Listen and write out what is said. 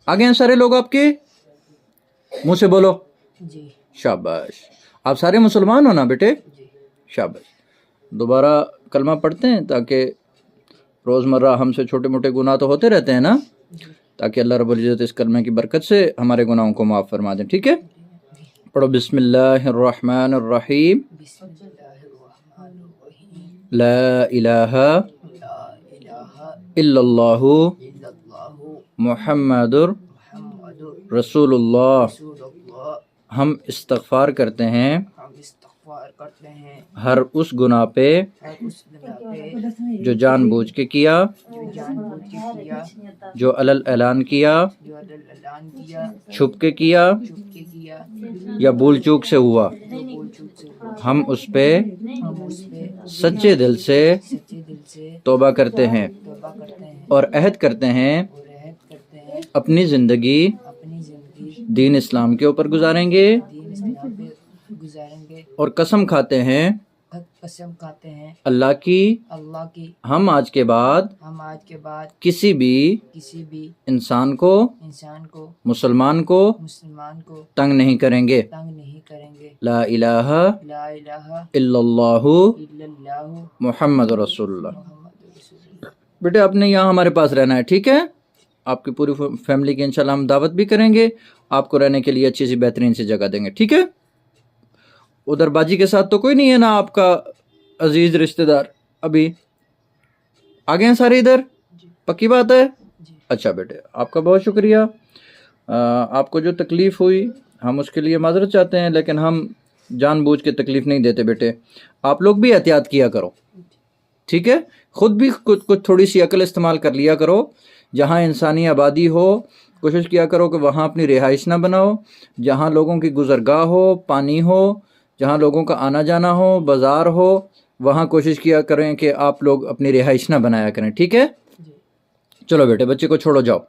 आ गए हैं सारे लोग आपके? मुंह से बोलो जी शाबाश। आप सारे मुसलमान हो ना बेटे? जी शाबाश। दोबारा कलमा पढ़ते हैं ताकि रोज़मर्रा हमसे छोटे मोटे गुनाह तो होते रहते हैं ना, जी ताकि अल्लाह रब्बुल इज़्ज़त इस कलमे की बरकत से हमारे गुनाहों को माफ़ फरमा दें। ठीक है, पढ़ो बिस्मिल्लाहिर्रहमानिर्रहीम। बिस्मिल्लाहिर्रहमानिर्रहीम। ला इलाहा ला इलाहा इल्लल्लाहु इल्लल्लाहु मुहम्मदुर मुहम्मदुर रसूलुल्लाह। रसूलुल्लाह। हम इस्तग़फ़ार करते हैं हम इस्तग़फ़ार करते हैं हर उस गुनाह पे हर उस गुनाह पे जो जानबूझ के किया, जो जानबूझ के किया, जो अलल ऐलान किया, जो ऐलान किया, छुप के किया छुप के किया, या भूल चूक से हुआ। जो भूल चूक से हुआ। हम उस पे हम उस पे सच्चे दिल से सच्चे दिल से तौबा करते हैं तौबा करते हैं और अहद करते हैं और रहत करते हैं अपनी ज़िंदगी अपनी जिंदगी दीन इस्लाम के ऊपर गुजारेंगे दीन इस्लाम पे गुजारेंगे और कसम खाते हैं कसम खाते हैं अल्लाह की अल्लाह की हम आज के बाद हम आज के बाद किसी भी इंसान को, मुसलमान को मुसलमान को तंग नहीं करेंगे। तंग नहीं करेंगे। ला इलाहा ला इलाहा इल्लल्लाहु इल्लल्लाहु मुहम्मदुर रसूलुल्लाह। मुहम्मदुर रसूलुल्लाह। बेटे आपने यहाँ हमारे पास रहना है, ठीक है? आपकी पूरी फैमिली की इंशाल्लाह हम दावत भी करेंगे, आपको रहने के लिए अच्छी सी बेहतरीन सी जगह देंगे, ठीक है? उधर बाजी के साथ तो कोई नहीं है ना आपका अजीज रिश्तेदार? अभी आ गए हैं सारे इधर? पक्की बात है? अच्छा बेटे, आपका बहुत शुक्रिया। आपको जो तकलीफ़ हुई हम उसके लिए माजरत चाहते हैं, लेकिन हम जानबूझ के तकलीफ़ नहीं देते बेटे। आप लोग भी एहतियात किया करो, ठीक है? ख़ुद भी कुछ थोड़ी सी अकल इस्तेमाल कर लिया करो। जहाँ इंसानी आबादी हो कोशिश किया करो कि वहाँ अपनी रिहाइश ना बनाओ। जहाँ लोगों की गुज़रगाह हो, पानी हो, जहाँ लोगों का आना जाना हो, बाज़ार हो, वहाँ कोशिश किया करें कि आप लोग अपनी रिहाइश ना बनाया करें, ठीक है? चलो बेटे, बच्चे को छोड़ो, जाओ।